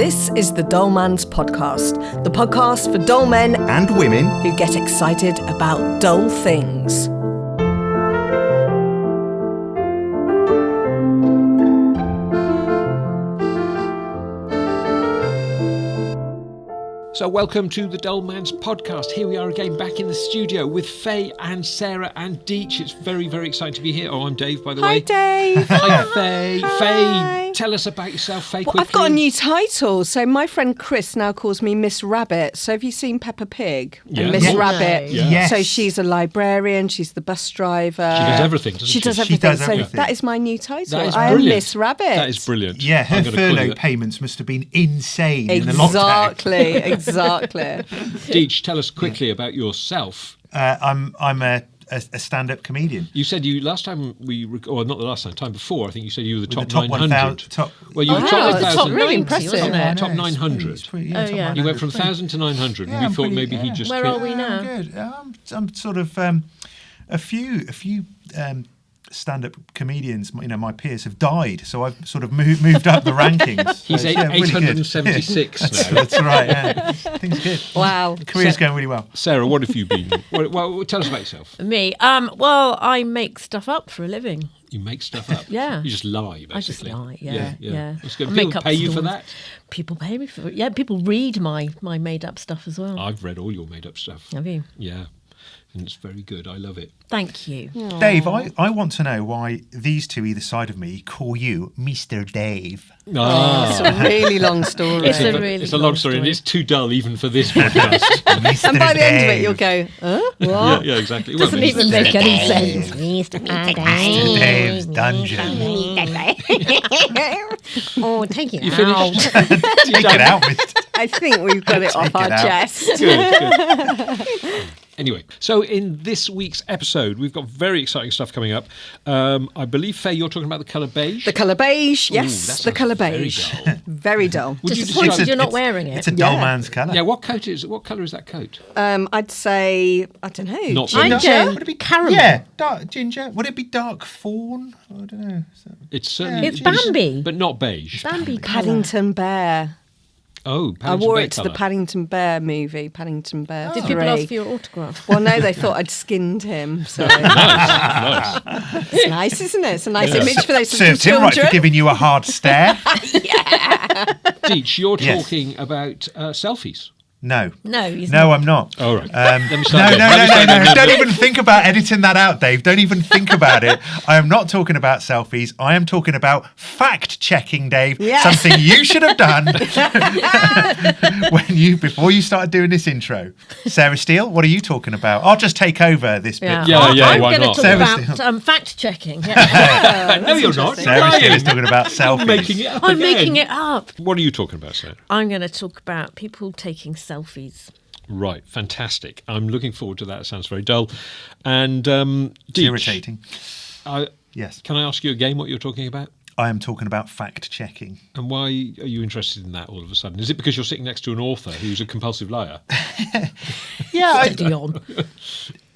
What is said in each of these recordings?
This is the Dull Man's Podcast, the podcast for dull men and women who get excited about dull things. So welcome to the Dull Man's Podcast. Here we are again back in the studio with Faye and Sarah and Deech. It's very, very exciting to be here. Oh, I'm Dave, by the way. Hi, Dave. Hi, Faye. Hi. Faye, tell us about yourself, Faye, quickly. I've got a new title. So my friend Chris now calls me Miss Rabbit. So have you seen Peppa Pig? Yeah. And Miss Yeah. Rabbit. Yeah. Yes. So she's a librarian, she's the bus driver. She does everything, doesn't she? She does She everything. does So everything. that is my new title. That is I am brilliant. Miss Rabbit. That is brilliant. Yeah, her I'm gonna call you furlough that. payments must have been insane in the lockdown. Exactly. Deech, tell us quickly about yourself. I'm a stand-up comedian. You said you last time not the last time before. I think you said you were the top top 900. 1,000 top- Well, you were Wow, top that's 1,000. really 90, impressive. wasn't it? Top It's 900. pretty, Oh, yeah. You went from 1,000 to 900, and Yeah, we I'm thought pretty- maybe yeah. he just. Where are we now? I'm good. I'm sort of a few stand-up comedians, my peers have died, so I've sort of moved up the rankings. He's So it's, really good. 876 now. That's right. Yeah. Things are good. Wow. The career's going really well. Sarah, what have you been? Well, tell us about yourself. Me? Well, I make stuff up for a living. You make stuff up. Yeah. You just lie, basically. I just lie, yeah. That's good. I People make up pay you for stories. that? People pay me for it. Yeah, people read my made-up stuff as well. I've read all your made-up stuff. Have you? Yeah. And it's very good. I love it. Thank you. Dave, I want to know why these two either side of me call you Mr. Dave. It's a really long story. It's a really It's a long story, and it's too dull even for this podcast. Mr. And by the end of it, Dave. you'll go, huh? yeah, yeah, exactly. It won't Doesn't be- even make any sense. Mr. Dave's dungeon. Oh, take it You out. finished? Take it out, Mr. I think we've got it off Take our it out. chest. Good. Anyway, so in this week's episode, we've got very exciting stuff coming up. I believe, Faye, you're talking about the colour beige. The colour beige, Ooh, that yes, the sounds colour very beige. dull. Very dull. Would you Disappointed describe- you're not wearing it. It's a dull Yeah. man's colour. Yeah, what colour is that coat? I'd say, I don't know. Not ginger? Ginger. Would it be Caramel. Yeah, dark ginger. Would it be dark fawn? I don't know. It's certainly... It's Bambi. But not beige. Bambi colour. Paddington Bear. Oh, I wore it to the colour. Paddington Bear movie, Paddington Bear Did 3. people ask for your autograph? Well, no, they thought I'd skinned him. So Nice. it's nice, isn't it? It's a nice image for those little Served him right for children. giving you a hard stare. Deech, you're Yes. talking about selfies. No. No, he's No, I'm not. All right. Let me no, start no, again. Let me start no. again. Don't even think about editing that out, Dave. Don't even think about it. I am not talking about selfies. I am talking about fact-checking, Dave. Yes. Something you should have done before you started doing this intro. Sarah Steele, what are you talking about? I'll just take over this bit. Yeah, Yeah, I'm why going to not? talk Sarah about fact-checking. Yeah. No, you're not. Sarah Steele is talking about selfies. Making it up I'm again. making it up. What are you talking about, Sarah? I'm going to talk about people taking selfies. Right, fantastic. I'm looking forward to that. It sounds very dull. And It's Deech, irritating. Yes. Can I ask you again what you're talking about? I am talking about fact-checking. And why are you interested in that all of a sudden? Is it because you're sitting next to an author who's a compulsive liar? Yeah, Steady on.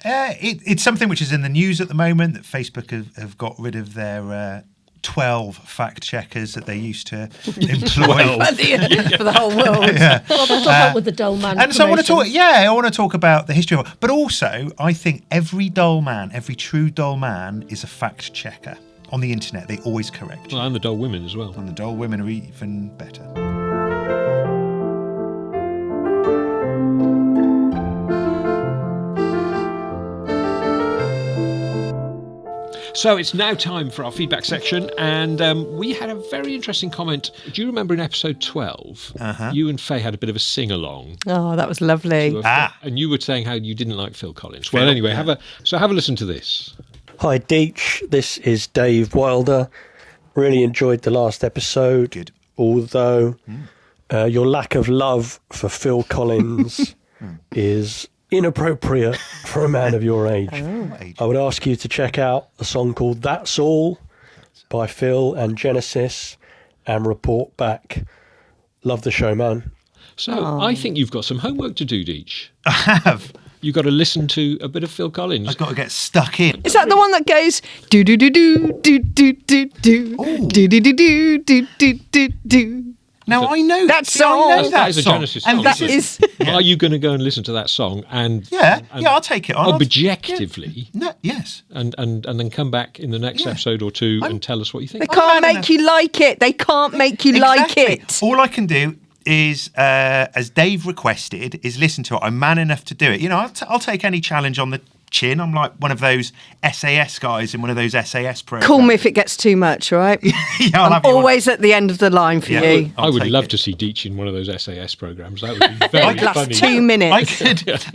it's something which is in the news at the moment that Facebook have got rid of their 12 fact checkers that they used to employ. For the whole world. Yeah. Well, that'll help with the dull man. And so I want promotion. to talk about the history of it. But also, I think every true dull man is a fact checker. On the internet, they always correct you. Well, and the dull women as well. And the dull women are even better. So it's now time for our feedback section, and we had a very interesting comment. Do you remember in episode 12, you and Faye had a bit of a sing-along? Oh, that was lovely. And you were saying how you didn't like Phil Collins. Well, anyway, have a listen to this. Hi Deech, this is Dave Wilder. Really enjoyed the last episode. Good. Although your lack of love for Phil Collins is inappropriate for a man of your age. I would ask you to check out a song called That's All by Phil and Genesis and report back. Love the show, man. So I think you've got some homework to do, Deech. I have. You've got to listen to a bit of Phil Collins. I've got to get stuck in. Is that the one that goes do do do do do do do do do do do do do do do do? Now I know That see, I know song. that is a song. Genesis and song, this isn't is Are you going to go and listen to that song and I'll take it on. objectively Yes. and then come back in the next episode or two and tell us what you They think? can't man make you like it. They can't make you like it. All I can do is, as Dave requested, is listen to it. I'm man enough to do it. You know, I'll take any challenge on the chin. I'm like one of those SAS guys in one of those SAS programs. Call me if it gets too much, right? I'll I'm have you on. always at the end of the line for you. I would take love it. to see Deech in one of those SAS programs. That would be very Like last funny. 2 minutes.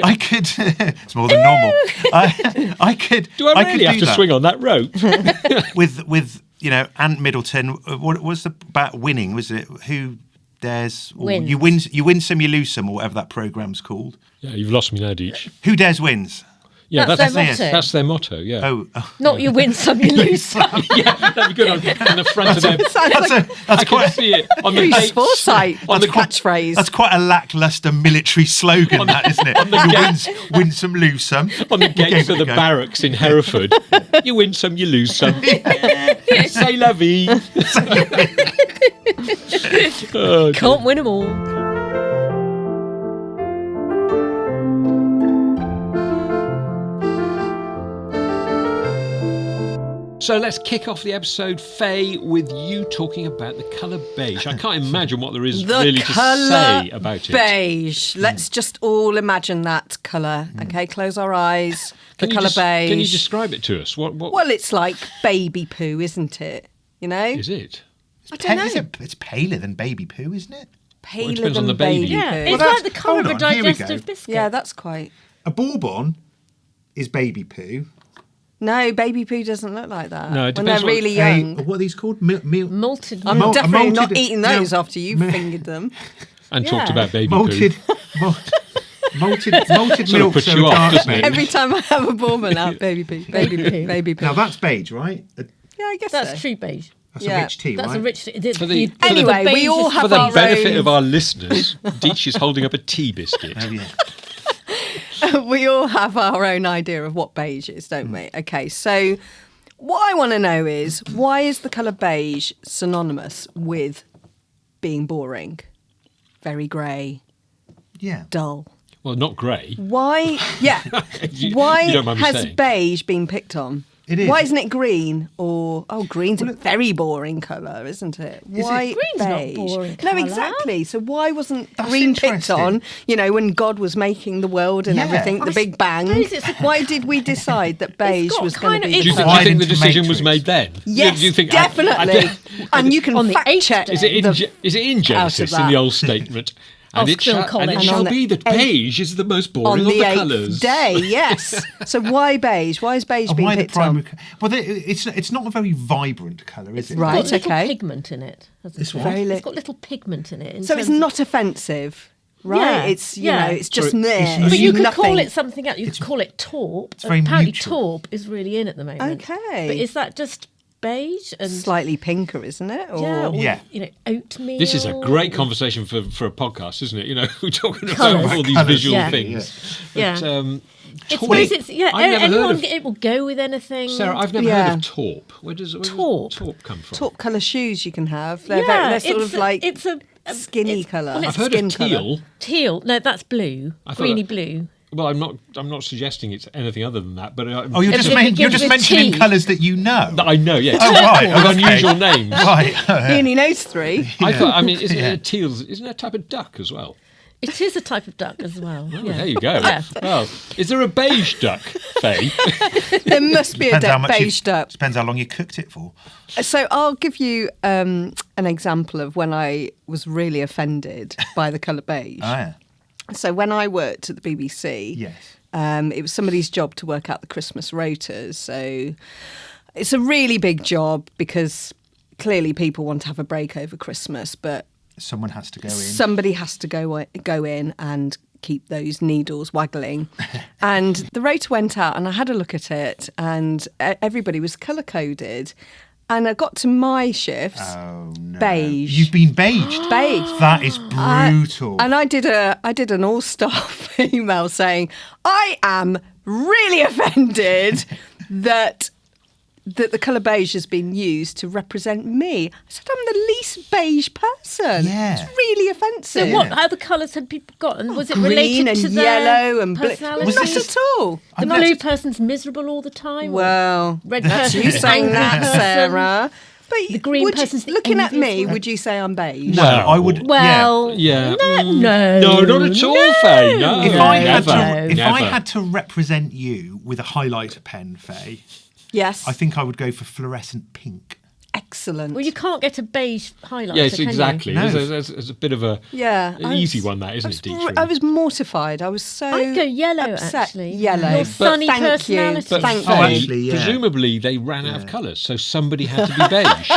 I could. It's more than normal. I could. Do I could really have do to that. swing on that rope? with you know Ant Middleton? What was the about winning? Was it who dares? Or Wins. you win some, you lose some, or whatever that program's called. Yeah, you've lost me now, Deech. Who dares wins. Yeah, That's their that's motto. That's their motto, yeah. Oh, Not you win some, you lose some. Yeah, that'd be good on the front of them. that's I can quite. see it on the Who's gates. foresight? On the catchphrase. That's quite a lackluster military slogan, that isn't it? You win some, lose some. On the gates of the Go. barracks in Hereford. You win some, you lose some. Say la vie. Oh, dear. Can't win them all. So let's kick off the episode, Faye, with you talking about the colour beige. I can't imagine what there is The really to colour say about it. beige. Let's just all imagine that colour. Okay, close our eyes. The colour beige. Can you describe it to us? What Well, it's like baby poo, isn't it? You know? is it? I don't know. It's paler than baby poo, isn't it? Paler depends than on the baby. Yeah, poo. it's that's- like the colour of a hold on, here we go. digestive biscuit. Yeah, that's quite... A bourbon is baby poo. No, baby poo doesn't look like that. No, it when they're depends what- really A, young. what are these called? Malted I'm milk. definitely malted- not eating those no, after you've mi- fingered them. And Yeah. talked about baby malted, poo. malted Sort of milk. puts so you off, dark doesn't it? beige. Every time I have a bourbon out, baby poo, baby poo, baby poo. Now that's beige, right? Yeah, I guess That's so. true beige. That's Yeah. a rich tea, That's right? a rich. For the- Anyway, we beige all is- have For the our benefit own- of our listeners, Deech is holding up a tea biscuit. Oh, yeah. We all have our own idea of what beige is, don't we? Okay, so what I want to know is, why is the colour beige synonymous with being boring, very grey, Yeah. dull? Well, not grey. Why? Yeah. You Why don't mind me has saying. beige been picked on? It is. Why isn't it green? Or green's a very boring colour, isn't it? Why Green's not beige? boring No, colour. exactly. So why wasn't That's green picked interesting. on? You know, when God was making the world and Yeah. everything, I the Big Bang. suppose it's a- Why did we decide that beige got was going kind to of- be? Do you, the think, colour? do you think the Into decision was Matrix. made then? Yes, Do you think, definitely. And you can On the fact eighth check. day. Is it in, the- is it in Genesis, in that. the old statement? And Of it, Phil shall, and Collins. it And shall on the be that eighth- beige is the most on boring of the the 8th colours. day, yes. So why beige? Why is beige And being why the picked primary? on? Well, it's not a very vibrant colour, is it? Right. It's got little okay. pigment in it. hasn't It's it? what? Very It's li- got little pigment in it. in So it's terms of- not offensive, right? Yeah, It's yeah. it's just So there. it's- It's But you could nothing. call it something else. You could call it taupe. very Apparently, neutral. taupe is really in at the moment. Okay. But is that just beige and slightly pinker, isn't it? Or yeah, or, Yeah. you know, oatmeal? This is a great conversation for a podcast, isn't it? You know, we're talking about Colours. all these Colours, visual yeah. things. Yeah. But, I taupe. suppose it's I've never heard anyone. of, It will go with anything. Sarah, I've never Yeah. heard of taupe. Where does Taupe. taupe come from? taupe colour shoes you can have. They're, yeah, they're sort it's of like it's a skinny it's- colour. well, I've it's heard skin of colour. teal. teal. No, that's blue. I thought Greeny that- blue. Well, I'm not suggesting it's anything other than that, but Oh, you're If just, it you're begins just with mentioning T. colours that you know. that I know, yes. Oh, right. With Okay. unusual names. Right. He only knows 3. I thought. I mean, isn't Yeah. it a teal? Isn't it a type of duck as well? It is a type of duck as well. Oh, yeah. there you go. Yeah. Well, is there a beige duck, Faye? There must be a Depends how much beige duck. Depends how long you cooked it for. So I'll give you an example of when I was really offended by the colour beige. Oh, yeah. So when I worked at the BBC, Yes. it was somebody's job to work out the Christmas rotas. So it's a really big job because clearly people want to have a break over Christmas, but Someone has to go in. somebody has to go in and keep those needles waggling. And the rota went out and I had a look at it and everybody was colour-coded. And I got to my shifts, Oh, no. beige. You've been beiged. beige. That is brutal. And I did an all-staff email saying, I am really offended that that the colour beige has been used to represent me. I said I'm the least beige person. Yeah. It's really offensive. So what other colours had people got? And was it Green related and to their yellow and blue? personality? Well, not at all. The blue person's miserable all the time. Well, red that's person's you saying angry that, person. Sarah. But The green would you- person's the looking at me, envious one. would you say I'm beige? No, I would. Well, Yeah. no, No, not at all, Faye. No. If I had Never. to represent you with a highlighter pen, Faye, Yes. I think I would go for fluorescent pink. Excellent. well, you can't get a beige highlighter. Yes, can you? exactly. No. It's a bit of a Yeah, an I easy was- one, that isn't it, Deech? I was mortified. I was so I'd go yellow, upset. actually. Yellow. Your But sunny thank personality. you. But Thank Faye, you. actually, yeah. presumably they ran out of colours, so somebody had to be beige.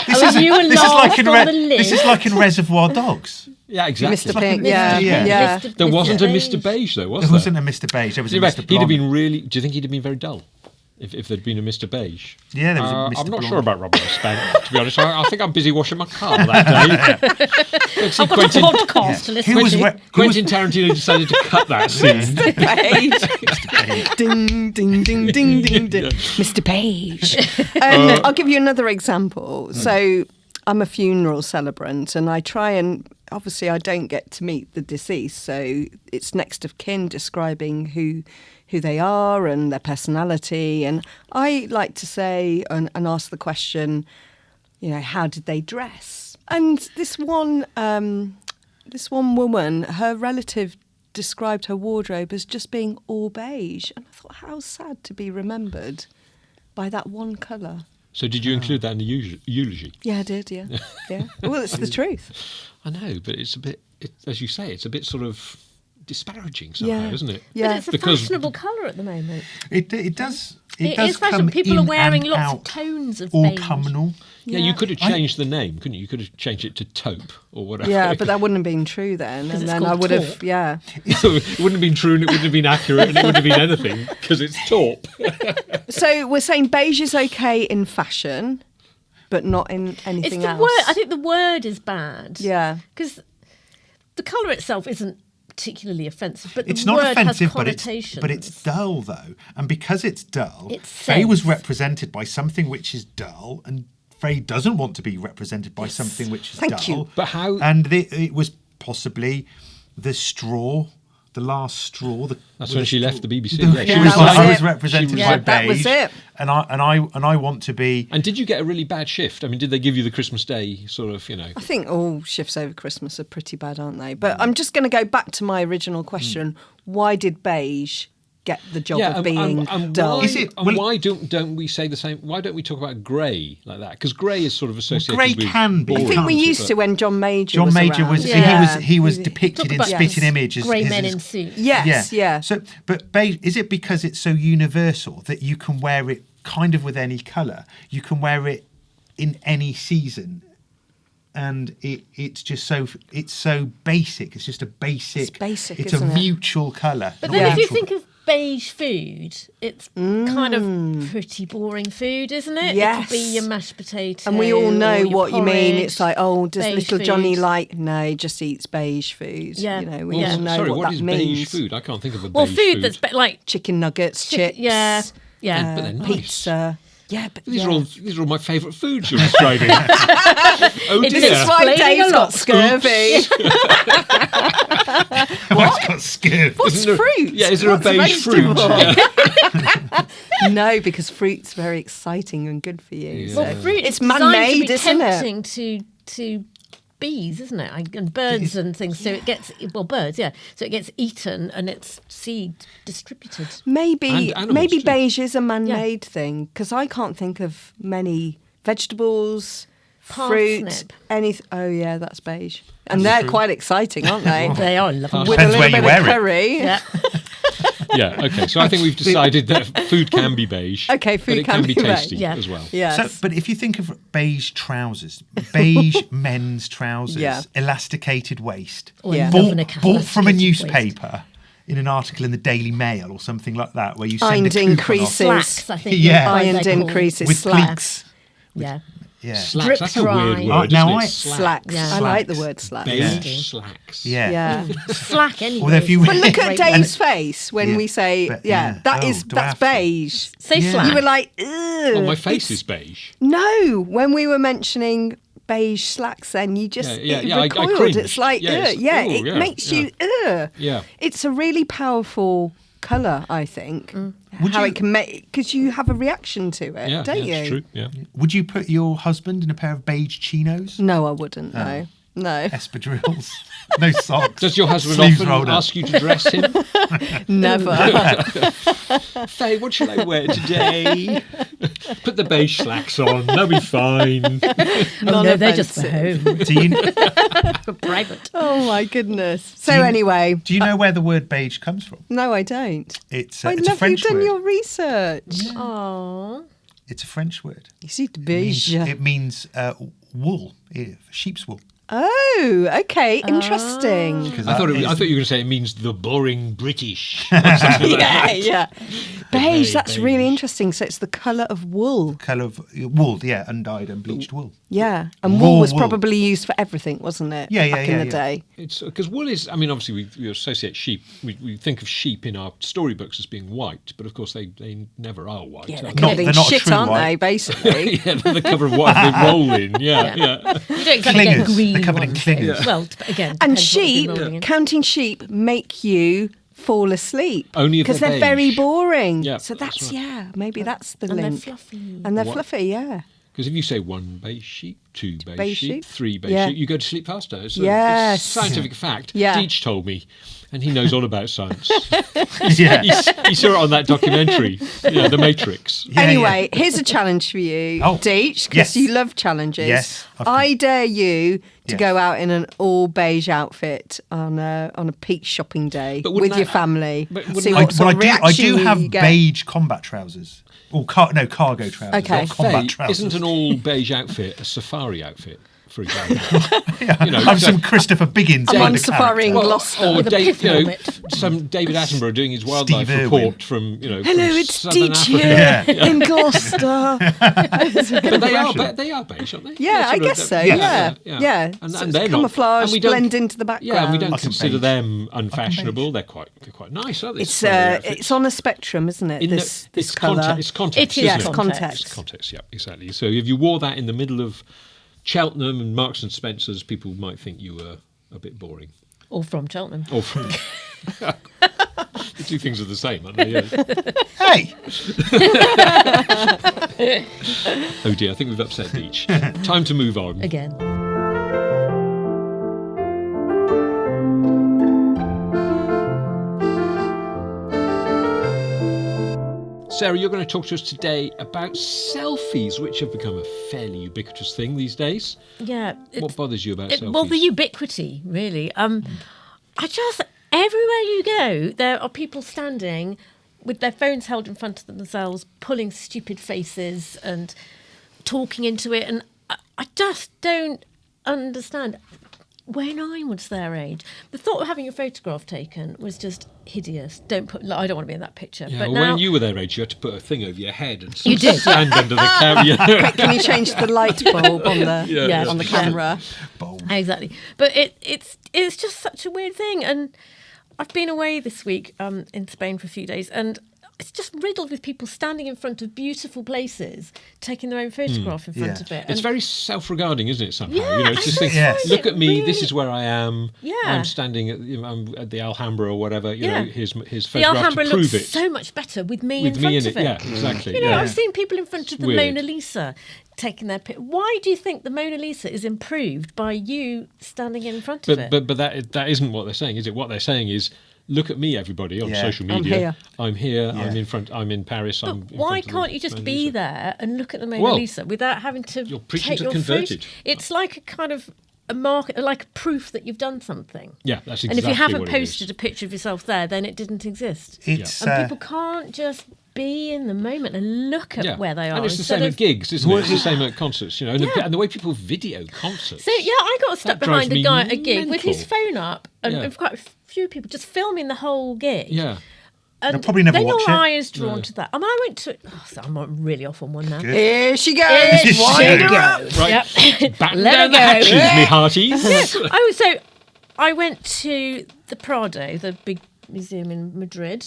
You were last on the This is list. like in Reservoir Dogs. Yeah, exactly. Mr. Pink, yeah. Yeah. Yeah. There wasn't a Mr. Beige, though, was There there? wasn't a Mr. Beige. There was a He'd Mr. have Blonde. been really. Do you think he'd have been very dull if there'd been a Mr. Beige? Yeah, there was a Mr. I'm not Blonde. sure about Robert Spank, to be honest. I think I'm busy washing my car that day. Let's see, I've got a podcast to listen Who was to. re- Quentin Tarantino decided to cut that scene. Beige. Ding, ding, ding, ding, ding, ding. Mr. Beige. I'll give you another example. So I'm a funeral celebrant and I try and, obviously I don't get to meet the deceased, so it's next of kin describing who they are and their personality. And I like to say and ask the question, you know, how did they dress? And this one woman, her relative described her wardrobe as just being all beige. And I thought, how sad to be remembered by that one colour. So did you include that in the eulogy? Yeah, I did, yeah. Yeah. Well, it's the truth. I know, but it's a bit, as you say, it's a bit sort of disparaging somehow, isn't it? Yeah. But it's a Because- fashionable colour at the moment. It does. It does is fashion. come People are in wearing and lots of out tones of beige. autumnal. Yeah, you could have changed the name, couldn't you? You could have changed it to Taupe or whatever. Yeah, but that wouldn't have been true then. And it's then I called would have, taupe. yeah. It wouldn't have been true and it wouldn't have been accurate and it wouldn't have been anything because it's taupe. So we're saying beige is okay in fashion, but not in It's anything the else. word. I think the word is bad. Yeah. Because the colour itself isn't particularly offensive, but the It's word not offensive, has connotations. but it's dull though, and because it's dull, It's Faye was sense. represented by something which is dull, and Faye doesn't want to be represented by something which is Thank dull. you. But how- And it was possibly the straw, the last straw. That's when she left the BBC. She Yeah, was that like, was I it. was represented Yeah, by that was beige, it. and I want to be. And did you get a really bad shift? I mean, did they give you the Christmas Day sort of, I think all shifts over Christmas are pretty bad, aren't they? But I'm just going to go back to my original question. Why did beige get the job of being dull? Why, Is it- and well- why don't we say the same? Why don't we talk about grey like that? Because grey is sort of associated grey with can be. I think boring, we used but- to when John Major John was Major around. was Yeah. he was depicted Talk in about spitting image as grey his- men in suits. Yes, yeah. So, but beige, is it because it's so universal that you can wear it kind of with any colour? You can wear it in any season, and it's just so basic. It's just a basic. It's basic, It's isn't a it? mutual colour. But not then if you neutral. think of beige food, it's kind of pretty boring food, isn't it? It Yes. could be your mashed potato. And we all or know your what you mean. porridge, It's like, oh, does beige little Johnny food. like? No, he just eats beige food. Yeah. You know, we Yeah. all know Sorry, what what that is means. beige food? I can't think of a Well, beige food that's like Chicken nuggets, chips. yeah, yeah. But they're nice. Pizza. Yeah, but These yeah. are all my favourite foods you're describing. Oh It's dear. That's why Explaining Dave's a got lot. scurvy. What's got scared? What's Isn't there- fruit? Yeah, is there What's a beige fruit? vegetable? No, because fruit's very exciting and good for you. Well, so. fruit It's is designed man-made, to be isn't it? tempting to bees, isn't it? And birds and things. So it gets birds, yeah. So it gets eaten and its seed distributed. Maybe And animals maybe too. beige is a man-made thing because I can't think of many vegetables, fruit, Parsnip. anything. Oh yeah, that's beige, and they're quite exciting, aren't they? They are lovely. With a Depends little where you bit wear of it. curry. Yeah. Yeah, okay. So I think we've decided that food can be beige. Okay, but food it can be be beige. tasty Yeah. as well. Yes. So, but if you think of beige trousers, beige men's trousers, Yeah. elasticated waist, Oh, I Yeah. love an bought from a elasticated newspaper in an article in the Daily Mail or something like that, where you send Ironed a coupon in creases. off Slacks, I think. Yeah. are Ironed they're in called. creases, with slacks. pleats. Yeah. Yeah. Slacks, Drip that's a dry. weird word, Now isn't I- it? Slacks. Yeah. I like the Slacks. word slacks. Beige Yeah. slacks. Yeah. Yeah. Slack anyway. Although if you- But look at Great Dave's word. face when Yeah. we say, But, yeah, yeah. that Oh, is do I that's have to? beige. Say Yeah. slack. You were like, ugh. Oh, my face it's- is beige. No, when we were mentioning beige slacks, then you just Yeah, it yeah, I recoiled. cringed. It's like, Yeah, ugh. it's- Yeah, ooh, it yeah, makes yeah. you, ugh. Yeah. It's a really powerful colour, I think. Would How you- it can make, because you have a reaction to it, Yeah, don't yeah, you? it's true. Yeah. Would you put your husband in a pair of beige chinos? No, I wouldn't. No, no, Espadrilles. No socks. Does your husband Sleeves often rolled up. ask you to dress him? never. Faye, what shall I wear today? Put the beige slacks on. They'll be fine. Oh, no, they're just for Non-offensive. home. Do you, For private. Oh my goodness. So Do you- anyway, do you know where the word beige comes from? no, I don't. It's I a love French you've done word. your research. Aww. It's a French word. You see, the It means, beige. it means wool, sheep's wool. Oh, okay, interesting. I thought you were going to say it means the boring British. Or something like Yeah, that. yeah. Beige, Very that's really beige. interesting. So it's the colour of wool. Colour of wool, yeah, undyed and bleached wool. Yeah. And Raw wool was wool. probably used for everything, wasn't it? Yeah, yeah, Back in yeah, the yeah. day. It's because wool is. I mean, obviously we associate sheep. We think of sheep in our storybooks as being white, but of course they never are white. Yeah, they're are Not- covered in they're not shit, true aren't white. they, basically? yeah, they're the cover of what they roll in. Yeah, yeah. You don't exactly get Clingers. green They're covered in ones. clingers. Well, again, And depends what you've sheep, been rolling in. counting sheep, make you fall asleep. Only if because they're they're very beige. boring. Yeah, so that's that's, right. yeah, maybe that's the And they're link. fluffy. And they're What? fluffy, yeah. Because if you say one beige sheep, two beige, Beige sheep, sheep? three beige Yeah. sheep, you go to sleep faster. It's a Yes. scientific fact. Yeah. Deech told me, and he knows all about science. Yeah. He saw it on that documentary, The Matrix. Yeah, Anyway, here's a challenge for you, Oh, Deech, because yes. you love challenges. Yes, of I dare you to Yes. go out in an all beige outfit on a peak shopping day But with wouldn't your that- family. but wouldn't See that- what sort of I reaction do have you get. beige combat trousers. Or cargo trousers. Okay. Not combat Faye, trousers. isn't an all beige outfit a safari outfit, for example? You know, I'm so- some Christopher Biggins I'm kind on of safari in character. Gloucester. or With a Dave, pith helmet. some David Attenborough doing his wildlife Steve report Irwin. from Hello, from it's Southern Deech Africa. here in Gloucester. But they are beige, aren't they? Yeah, They're I sort of- guess so. yeah, Yeah. And So it's they're not- camouflage, and we don't- blend into the background. Yeah, and we don't I can consider beige. them unfashionable. They're quite nice, aren't they? It's safari outfits? it's on a spectrum, isn't it? In the- This it's colour. It's context. It is isn't Yes, context. It's context. Yeah, exactly. So if you wore that in the middle of Cheltenham and Marks and Spencers, people might think you were a bit boring. Or from Cheltenham. Or from the two things are the same, aren't they? Yeah. Hey! Oh dear, I think we've upset Deech. Time to move on. Again. Sarah, you're going to talk to us today about selfies, which have become a fairly ubiquitous thing these days. Yeah. What bothers you about selfies? Well, the ubiquity, really. I just, everywhere you go, there are people standing with their phones held in front of themselves, pulling stupid faces and talking into it. And I just don't understand. When I was their age, the thought of having a photograph taken was just hideous. I don't want to be in that picture. Yeah, but well, now, when you were their age, you had to put a thing over your head and You did. stand under the camera. Can you change the light bulb on the Yeah. on the camera? Exactly. But it's just such a weird thing. And I've been away this week in Spain for a few days, and it's just riddled with people standing in front of beautiful places, taking their own photograph in front Yeah. of it. It's And very self-regarding, isn't it? Somehow, Yeah, you know, it's just think, Yes. look at me. Really- This is where I am. Yeah. I'm standing at, I'm at the Alhambra or whatever. You know, his the photograph Alhambra to prove looks it so much better with me with in front me in of it. it. Yeah, exactly. You know, yeah. I've seen people in front of the weird. Mona Lisa taking their picture. Why do you think the Mona Lisa is improved by you standing in front of it? But that isn't what they're saying, is it? What they're saying is, look at me, everybody, on Yeah. social I'm media. here. I'm here. Yeah. I'm in front. I'm in Paris. I'm. But in why front of the can't you just Mona be Lisa. there and look at the Mona Well, Lisa without having to you're preaching take to your converted. photo? It's like a kind of a mark, like a proof that you've done something. Yeah, that's exactly. And if you haven't what it is. posted a picture of yourself there, then it didn't exist. It's And people can't just be in the moment and look at where they are. And it's the instead same of- at gigs, isn't it? It's the same at concerts, you know, and, and the way people video concerts. So yeah, I got stuck That drives behind a me guy at a gig with his mental. phone up, and Yeah. quite a few people just filming the whole gig. Yeah. And They'll probably never then watch your it. eye is drawn to that. I mean, I went to. Oh, so I'm really off on one now. Good. Here she goes. It's Wind Here her up. Right. Yep. Batten Let down her the go. hatches, me hearties. So I went to the Prado, the big museum in Madrid,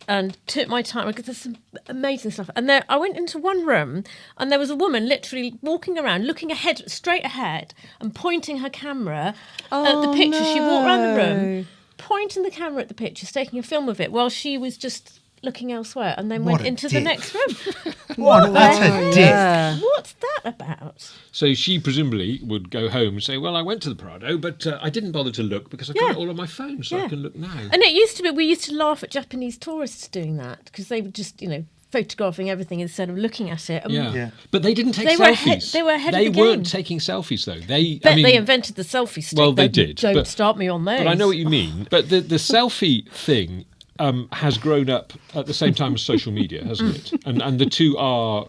and took my time because there's some amazing stuff. And there, I went into one room, and there was a woman literally walking around, looking straight ahead, and pointing her camera at the picture. She walked around the room, pointing the camera at the pictures, taking a film of it, while she was just looking elsewhere, and then What went a into the dick. next room. What a dick. Yeah. What's that about? So she presumably would go home and say, well, I went to the Prado, but I didn't bother to look because I got Yeah. it all on my phone, so I Yeah. can look now. And it used to be, we used to laugh at Japanese tourists doing that because they were just, photographing everything instead of looking at it. And Yeah. Yeah. But they didn't take They were selfies. they were ahead of They the weren't game. taking selfies, though. They invented the selfie stick. Well, they did, Don't but- start me on those. But I know what you mean. But the selfie thing has grown up at the same time as social media, hasn't it? And the two are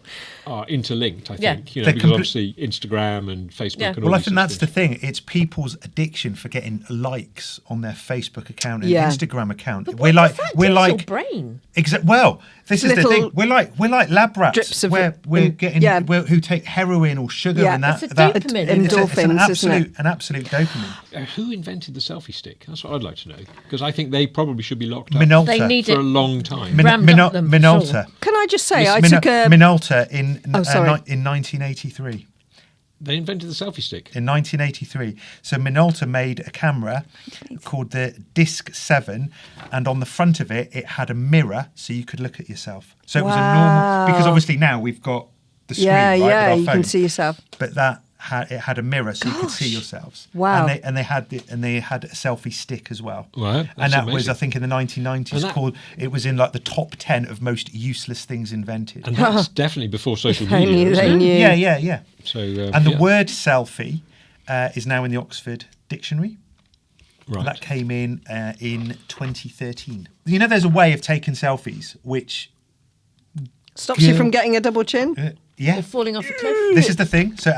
interlinked, I Yeah. think. They're Because comple- obviously Instagram and Facebook Yeah. and all Well, I these think sorts that's of the thing. It's people's addiction for getting likes on their Facebook account and Yeah. Instagram account. But we're what like, does that we're do to like, your brain. Well, this is the Little thing. We're like lab rats. drips of where it- we're getting yeah. who take heroin or sugar Yeah. and that. It's a that dopamine. it's an Endorphins, isn't it? absolute dopamine. Who invented the selfie stick? That's what I'd like to know. Because I think they probably should be locked up Minolta. They need for it. a long time. Rammed up them, Minolta. sure. Can I just say, Yes, I took a. Minolta in sorry. in 1983. They invented the selfie stick. In 1983. So Minolta made a camera called the Disc 7, and on the front of it, it had a mirror so you could look at yourself. So it was a normal, because obviously now we've got the screen, Yeah, right, yeah, with our you can phones. see yourself. But it had a mirror so you could see yourselves. Wow. And they had a selfie stick as well. Wow, that's and that was, amazing. I think, in the 1990s. It was in like the top 10 of most useless things invented. And that's definitely before social They media. knew, isn't they it? knew. Yeah. So, And the yeah. word selfie is now in the Oxford Dictionary. Right. That came in 2013. You know, there's a way of taking selfies which, Stops you from getting a double chin. yeah. Or falling off a cliff. This is the thing. So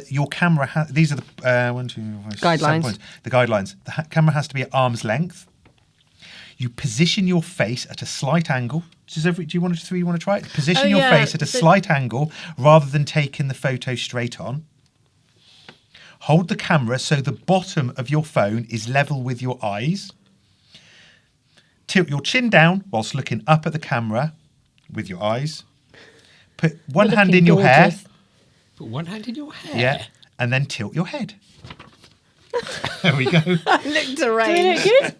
your camera has. These are the 1, 2, 5, 6, 7 Guidelines. points. The guidelines. The camera has to be at arm's length. You position your face at a slight angle. Do you want to try it? Position your face at a slight angle rather than taking the photo straight on. Hold the camera so the bottom of your phone is level with your eyes. Tilt your chin down whilst looking up at the camera with your eyes. Put one You're hand looking in your hair. gorgeous. Put one hand in your hair. Yeah. And then tilt your head. There we go. Look deranged. Good.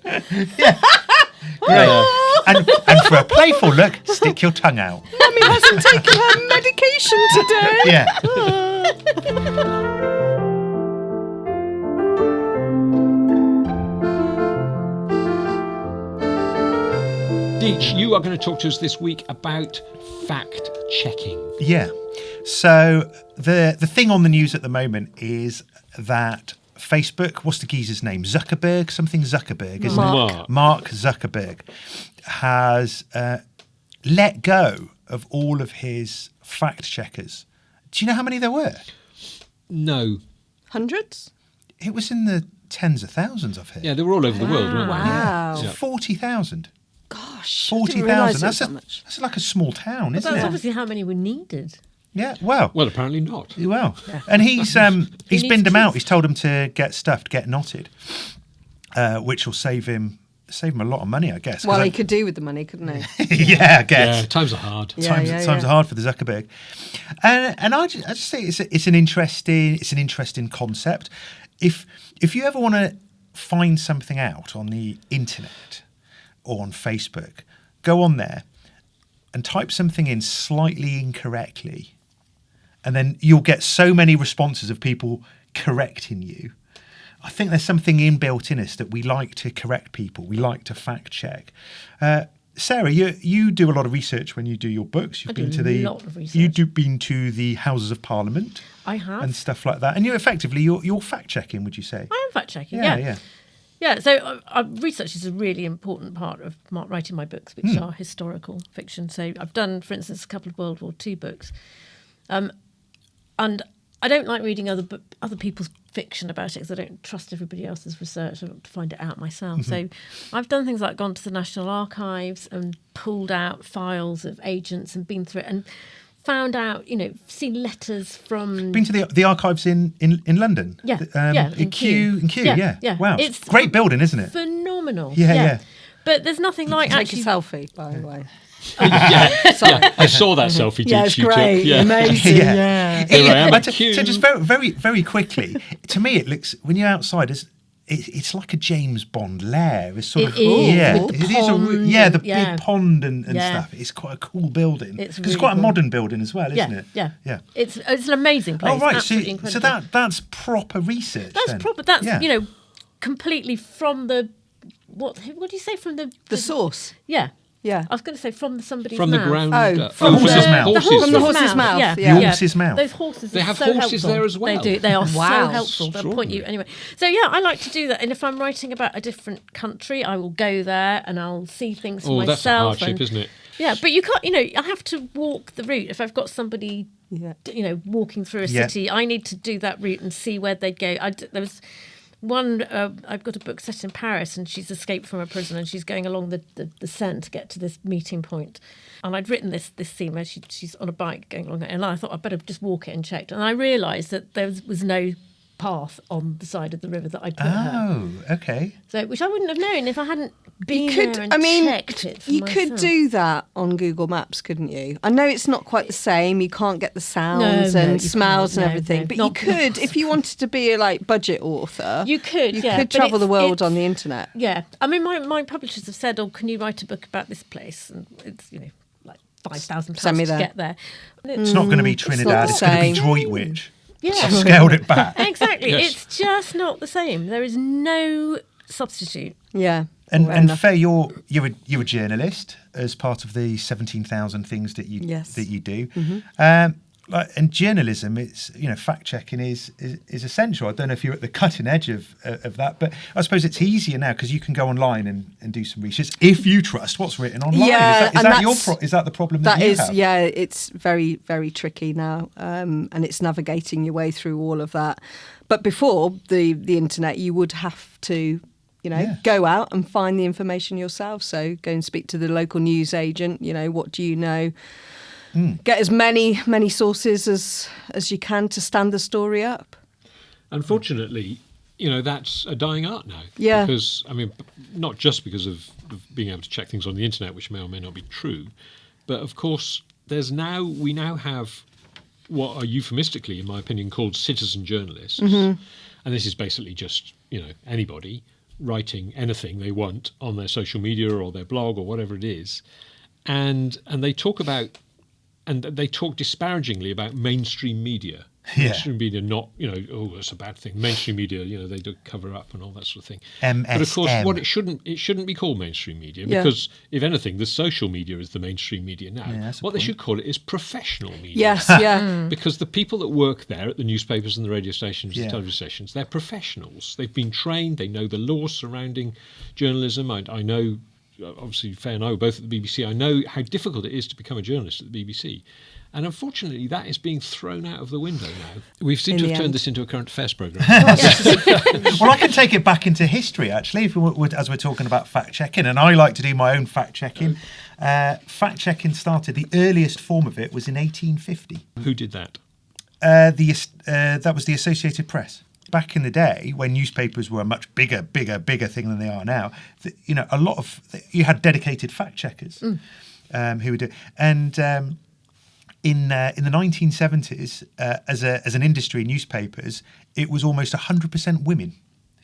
Great. And for a playful look, stick your tongue out. Mummy hasn't taken her medication today. Yeah. Deech, you are going to talk to us this week about fact checking. Yeah. So the thing on the news at the moment is that Facebook, what's the geezer's name? Something Zuckerberg, isn't Mark. it? Mark Zuckerberg has let go of all of his fact checkers. Do you know how many there were? No. Hundreds? It was in the tens of thousands of here. Yeah, they were all over the world, weren't they? Wow. Yeah. 40,000. Gosh. I didn't 40,000. realise it was That's that much. that's like a small town, But isn't that's it? obviously how many were needed. Yeah. Well. Well, apparently not. Well, and he's needs binned them keys. out. He's told him to get stuffed, get knotted, which will save him a lot of money, I guess. 'cause Well, he could do with the money, couldn't he? yeah, I guess. Yeah, times are hard. Yeah, Times are hard for the Zuckerberg, and I just think it's an interesting concept. If you ever want to find something out on the internet or on Facebook, go on there and type something in slightly incorrectly, and then you'll get so many responses of people correcting you. I think there's something inbuilt in us that we like to correct people. We like to fact check. Sarah, you do a lot of research when you do your books. You've I been do to the a lot of research. you've been to the Houses of Parliament I have. and stuff like that. And you're fact checking, would you say? I am fact checking. Yeah, Yeah. yeah. Yeah, so research is a really important part of writing my books, which are historical fiction. So I've done, for instance, a couple of World War II books. And I don't like reading other people's fiction about it because I don't trust everybody else's research. I want to find it out myself. So I've done things like gone to the National Archives and pulled out files of agents and been through it and found out, seen letters from... Been to the archives in London? Yeah, in Kew, yeah. Wow, It's great building, isn't it? Phenomenal. Yeah. But there's nothing like Take actually... a selfie, by the way. I saw that selfie. Yeah, it's you great. took. Yeah. Amazing. Yeah. Here I am at So Kew. just very, very quickly, to me, it looks, when you're outside, it's like a James Bond lair. It's sort It of is, with the it is pond the and- big pond and Yeah. stuff. It's quite a cool building. It's It's really quite a cool. modern building as well, isn't it? Yeah. Yeah. It's an amazing place. Oh right, Absolutely so incredible. that's proper research. That's then. proper. That's Yeah. completely from the what do you say from The source. Yeah. Yeah. I was going to say from somebody's From the mouth. ground. Oh, from the horses' mouth. horses. From the horse's mouth. Yeah. The horse's mouth. Those horses. They are have so horses helpful. there as well. They do. They are Wow. so helpful. They'll point you anyway. So I like to do that. And if I'm writing about a different country, I will go there and I'll see things for Oh, that's a myself. hardship, isn't it? Yeah, but you can't. I have to walk the route. If I've got somebody, walking through a Yeah. city, I need to do that route and see where they'd go. There was one. I've got a book set in Paris, and she's escaped from a prison, and she's going along the Seine to get to this meeting point. And I'd written this scene where she's on a bike going along, and I thought I'd better just walk it and checked. And I realised that there was no path on the side of the river that I'd put her. Oh, okay. So, which I wouldn't have known if I hadn't been You could, there and I mean, checked it for you myself. could do that on Google Maps, couldn't you? I know it's not quite the same. You can't get the sounds No, and you smells can't. and No, everything, no, but not you could, if you wanted to be a budget author. You could, You yeah, could but travel the world it's- on the internet. Yeah, I mean, my publishers have said, "Oh, can you write a book about this place?" And it's like £5,000 Send me to there. get there. It's not going to be Trinidad. the It's going to be same. Droitwich. Yeah, I've scaled it back. exactly. Yes. It's just not the same. There is no substitute. Yeah. And Fair enough. Faye, you're a journalist as part of the 17,000 things that you Yes. do. And journalism, it's fact checking is essential. I don't know if you're at the cutting edge of that, but I suppose it's easier now because you can go online and do some research if you trust what's written online. Yeah, is and that your that's- is that the problem that That you is, have? yeah, it's very, very tricky now, and it's navigating your way through all of that. But before the internet, you would have to, go out and find the information yourself. So go and speak to the local news agent. What do you know? Get as many sources as you can to stand the story up. Unfortunately, that's a dying art now. Yeah. Because, not just because of being able to check things on the internet, which may or may not be true, but of course, we now have what are euphemistically, in my opinion, called citizen journalists. And this is basically just, anybody writing anything they want on their social media or their blog or whatever it is. And they talk disparagingly about mainstream media. Yeah. Mainstream media, not, it's a bad thing. Mainstream media, they do cover up and all that sort of thing. MSM. But of course, it shouldn't be called mainstream media Yeah. because, if anything, the social media is the mainstream media now. Yeah, that's a What they point. should call it is professional media. Yes, yeah. Because the people that work there at the newspapers and the radio stations, Yeah. the television stations, they're professionals. They've been trained. They know the laws surrounding journalism. I know, obviously, Faye and I were both at the BBC. I know how difficult it is to become a journalist at the BBC. And unfortunately, that is being thrown out of the window now. We seem In to the have turned end. this into a current affairs programme. Well, I can take it back into history, actually, if as we're talking about fact-checking, and I like to do my own fact-checking. Fact-checking started, the earliest form of it was in 1850. Who did that? That was the Associated Press. Back in the day, when newspapers were a much bigger thing than they are now, you had dedicated fact-checkers who would do, and in the 1970s, as an industry, newspapers, it was almost 100% women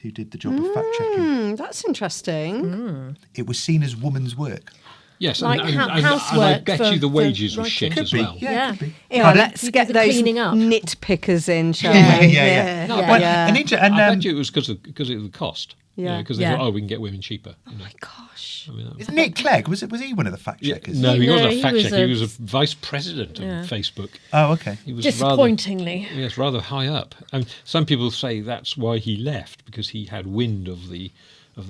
who did the job of fact-checking. That's interesting. It was seen as woman's work. Yes, Like and I housework bet for- you the for wages were writing. shit Could as be, well. Yeah. could be. Yeah, Pardon? let's You get do the those cleaning up. nitpickers in, shall Yeah, we? yeah. No, yeah. I bet you it was because of the cost. Yeah. Because they Yeah. thought, we can get women cheaper. Oh my gosh. Is Nick Clegg, was he one of the fact-checkers? No, he wasn't No, a fact he was checker. He a- was a vice president of Yeah. Facebook. Oh, okay. He was Disappointingly. rather high up. And some people say that's why he left, because he had wind of the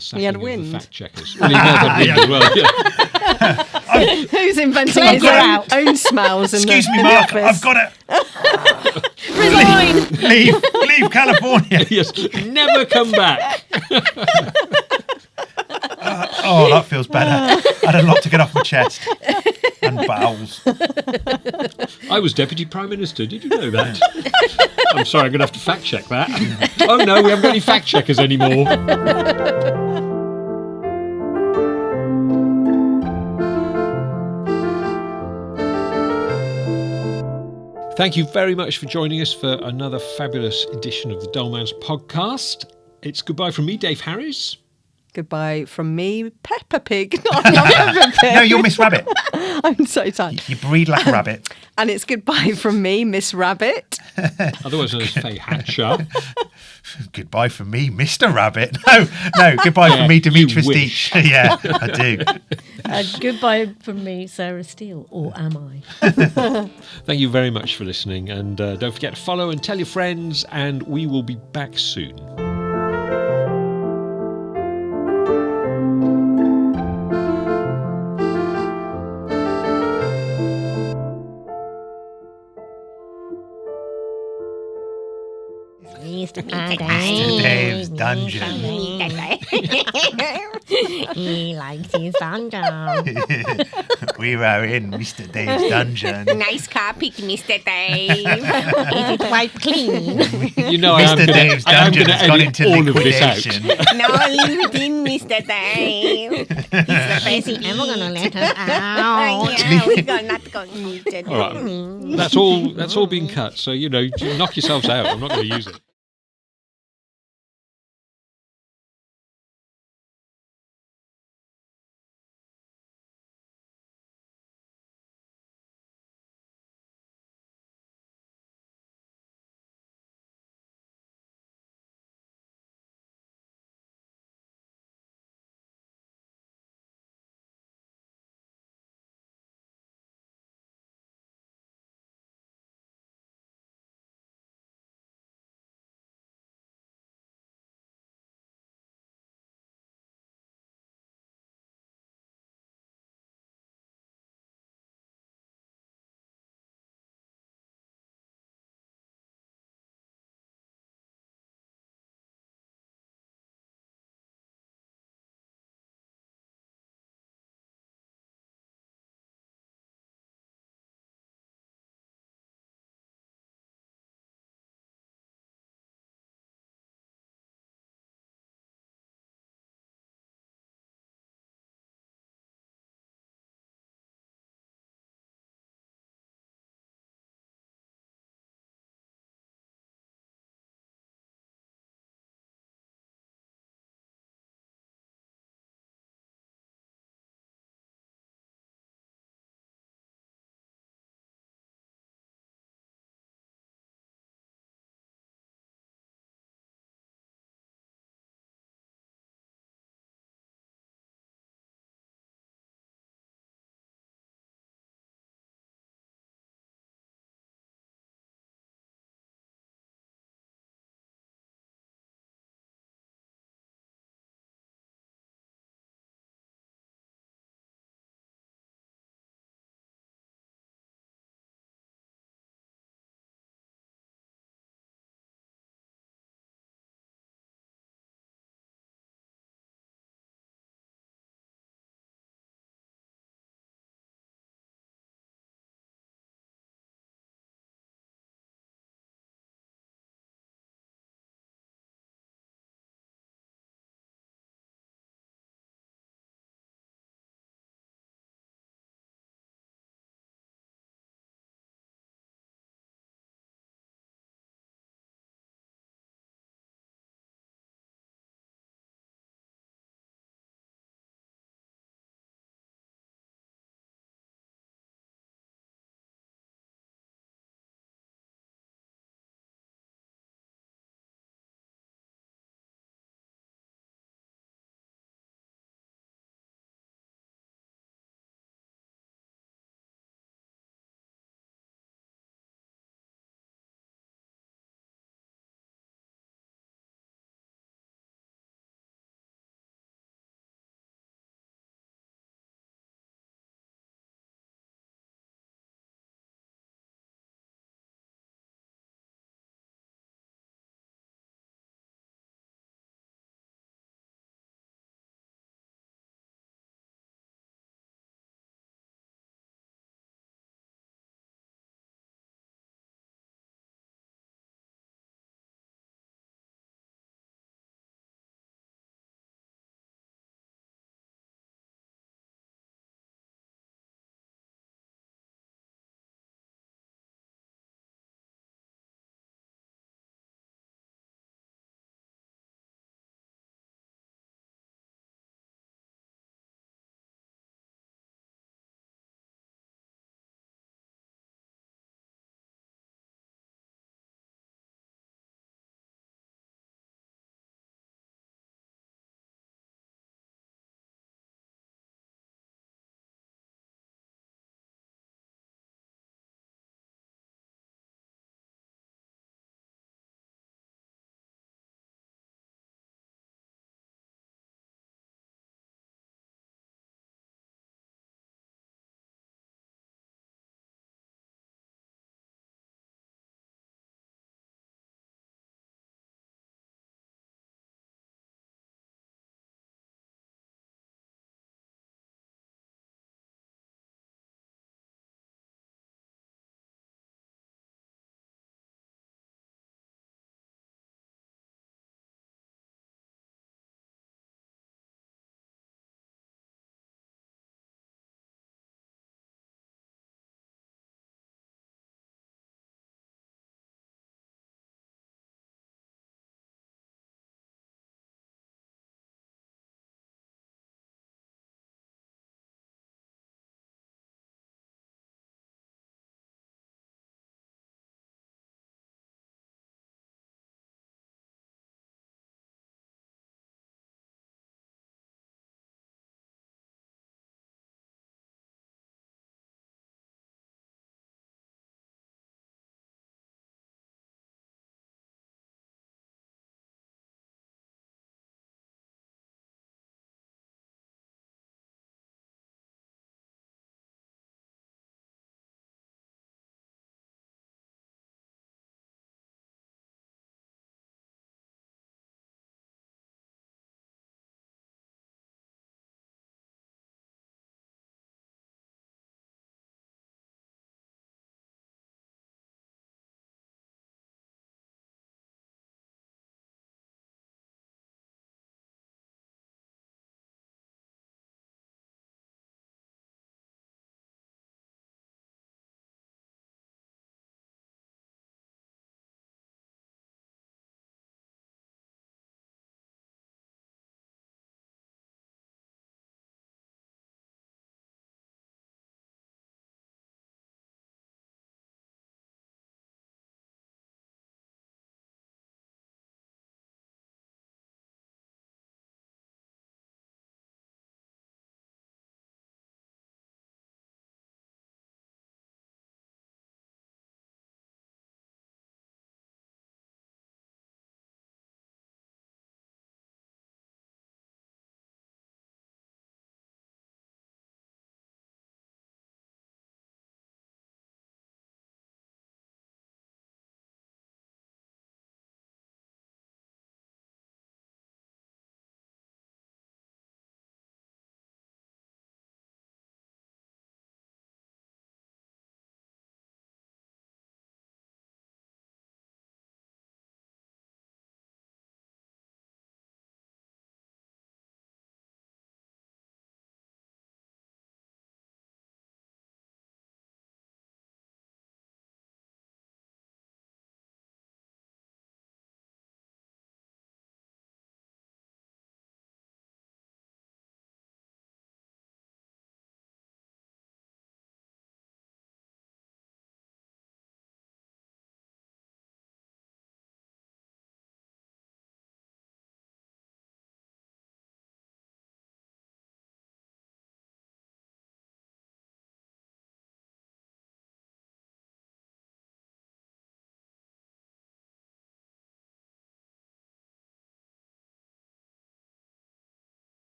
sacking had of wind? the fact checkers. Well, he had wind as well. Yeah. Who's inventing Clegg, his you're own, out. own smells? Excuse me, in Mark, the I've office? got Resign. Leave California. Yes, never come back. Oh, that feels better. I had a lot to get off my chest and bowels. I was Deputy Prime Minister. Did you know that? I'm sorry, I'm going to have to fact check that. Oh no, we haven't got any fact checkers anymore. Thank you very much for joining us for another fabulous edition of the Dollman's podcast. It's goodbye from me, Dave Harries. Goodbye from me, Peppa Pig. Not Peppa Pig. No, you're Miss Rabbit. I'm so tired. You breed like a rabbit. And it's goodbye from me, Miss Rabbit. Otherwise known as Faye Hatcher. Goodbye from me, Mr. Rabbit. No, goodbye from me, Demitris Deech. Yeah, I do. Goodbye from me, Sarah Steele, or am I? Thank you very much for listening, and don't forget to follow and tell your friends, and we will be back soon. Mr. Dave's Dungeon. He likes his dungeon. We are in Mr. Dave's Dungeon. Nice carpet, Mr. Dave. Is it wiped clean? You know, Mr. Dave's Dungeon has gone into all of this out. liquidation. No, leave it in, Mr. Dave. He's the best. Is he ever going to let her out? Yeah, we're not going to use it. All right, that's all been cut. So knock yourselves out. I'm not going to use it.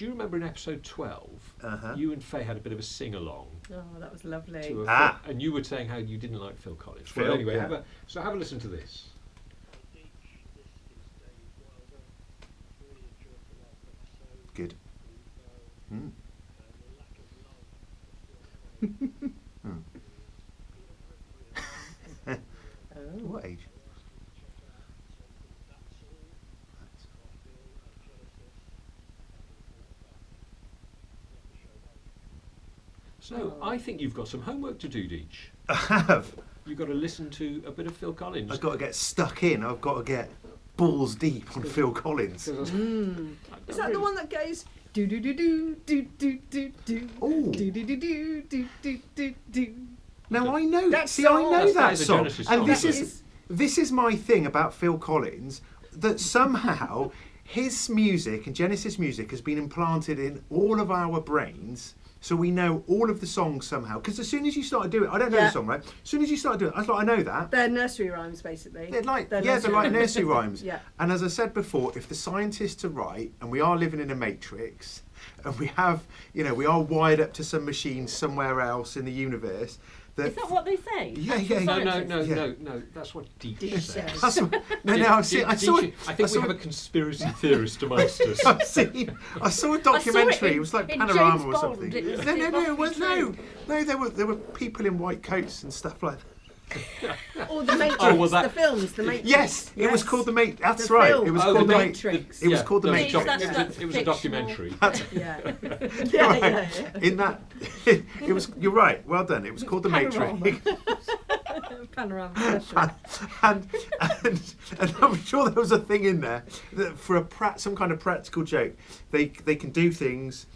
Do you remember in episode 12, you and Faye had a bit of a sing-along? Oh, that was lovely. To and you were saying how you didn't like Phil Collins. Phil, Well, anyway, yeah. have a listen to this. Good. Mm. What age? So, I think you've got some homework to do, Deech. I have. You've got to listen to a bit of Phil Collins. I've got to get stuck in. I've got to get balls deep on Phil Collins. Is that the one that goes do do do do do do do do Ooh. do do do do do do do do? Now I know. That See, I song. know That that is a song, Genesis and song, this isn't is this is my thing about Phil Collins. That somehow his music and Genesis music has been implanted in all of our brains, so we know all of the songs somehow. Because as soon as you start to do it, I don't know Yeah. the song, right? As soon as you start to do it, I was like, I know that. They're nursery rhymes, basically. They're like They're nursery rhymes. Yeah. And as I said before, if the scientists are right, and we are living in a matrix, and we have, we are wired up to some machine somewhere else in the universe. Is that what they say? Yeah. No, that's what Deech Deech says. says. That's what, I think we have a conspiracy theorist amongst us. I saw a documentary. It was like in Panorama James or Bond, something. it was- No, it it must was be no. true. No, there were people in white coats and stuff like that. Or the Matrix, Oh, well, that- the films, the Matrix. Yes, it was called the Matrix. That's The right. film. It was Oh, called the the Matrix. It was called the no, Matrix. That's It was a documentary. Yeah. yeah. In that, it was. You're right. Well done. It was called the Matrix. Panorama. and I'm sure there was a thing in there that for some kind of practical joke, they can do things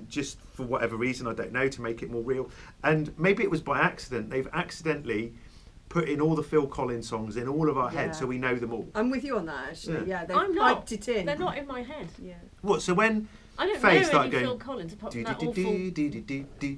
just for whatever reason, I don't know, to make it more real. And maybe it was by accident. They've accidentally put in all the Phil Collins songs in all of our heads, Yeah. so we know them all. I'm with you on that, actually. Yeah. Yeah, they've I'm not. piped it in. They're not in my head. Yeah. What? So when I don't Faye know started any going, Phil Collins apart from that do, awful.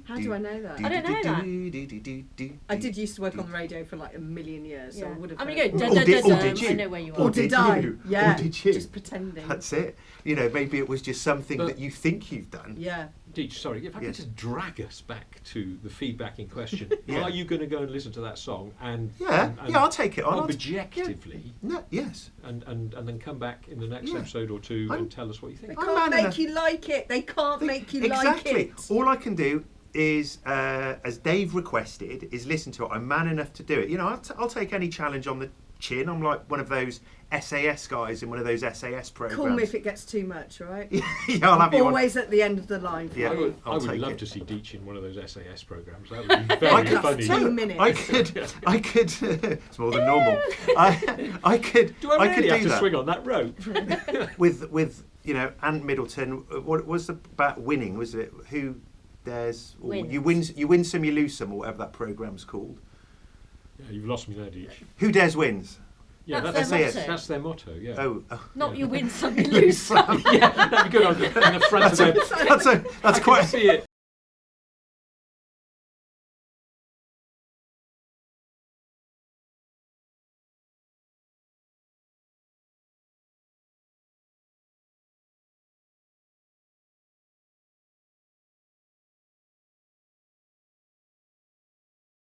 How do I know that? I don't know that. I did used to work on the radio for like a million years, so I would have. I mean, heard you go, it. Or did da-da-da-da, you? I know where you Or are. did did I? you? Yeah. Or did you? Just pretending. That's it. Maybe it was just something But- that you think you've done. Yeah. Deech, sorry, if I Yes. could just drag us back to the feedback in question. Yeah. Are you going to go and listen to that song and Yeah, I'll take it on. objectively No, yes. and then come back in the next Yeah. episode or two I'm- and tell us what you They think? I'm can't man make enough. you like it. They can't make you like Exactly. it. All I can do is, as Dave requested, is listen to it. I'm man enough to do it. I'll take any challenge on the chin. I'm like one of those SAS guys in one of those SAS programs. Call me if it gets too much, right? Yeah, I'll have you on. Always at the end of the line. For Yeah. I me. would, I'll take love it. to see Deech in one of those SAS programs. That would be I very could, funny. 2 minutes. I could. It's more than normal. I could. Do I really could have do to that swing on that rope? with Ant Middleton. What was about winning? Was it who dares? Or Wins. you win some, you lose some, or whatever that program's called. Yeah, you've lost me there, Deech. Who dares wins? Yeah, That's their that's, motto. that's their motto. Yeah. Oh, Not you win some, you lose some. Yeah, that'd be good on the front of their. that's I can quite. see it.